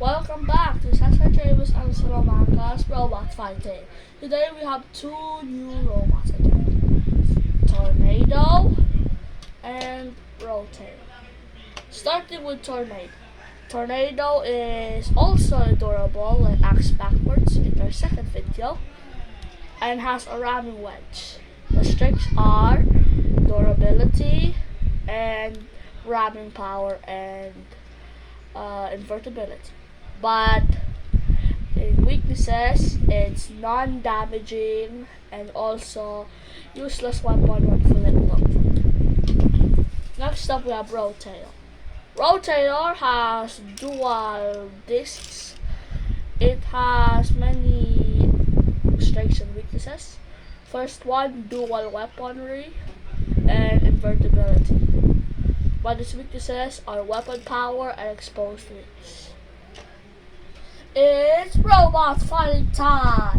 Welcome back to Sasha Travis and Salamanca's Robot Fighting. Today we have two new robots again, Tornado and Rotator. Starting with Tornado. Tornado is also durable and acts backwards in their second video and has a ramming wedge. The strengths are durability and ramming power and invertibility. But in weaknesses, it's non-damaging and also useless weapon when fully loaded. Next up we have Rotator. Rotator has dual discs. It has many strengths and weaknesses. First one, dual weaponry and invertibility. But its weaknesses are weapon power and exposed reach. It's robot fighting time!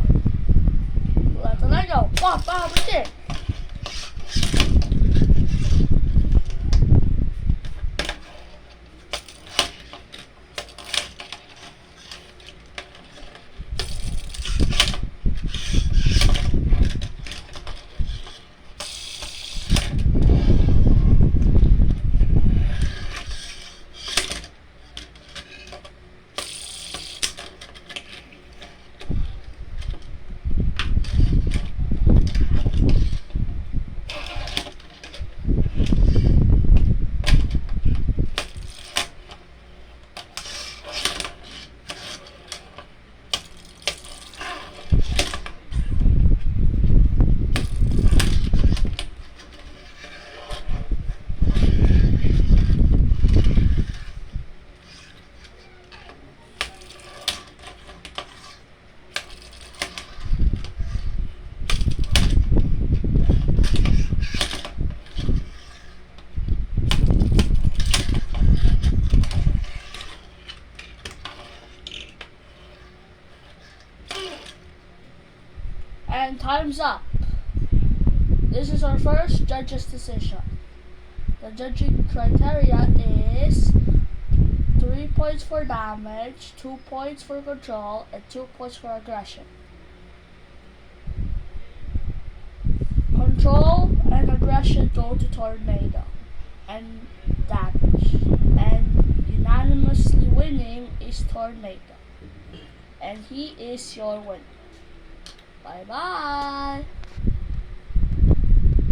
Let's go! Pop out with it! And time's up. This is our first judge's decision. The judging criteria is 3 points for damage, 2 points for control, and 2 points for aggression. Control and aggression go to Tornado and damage. And unanimously winning is Tornado. And he is your winner. Bye bye.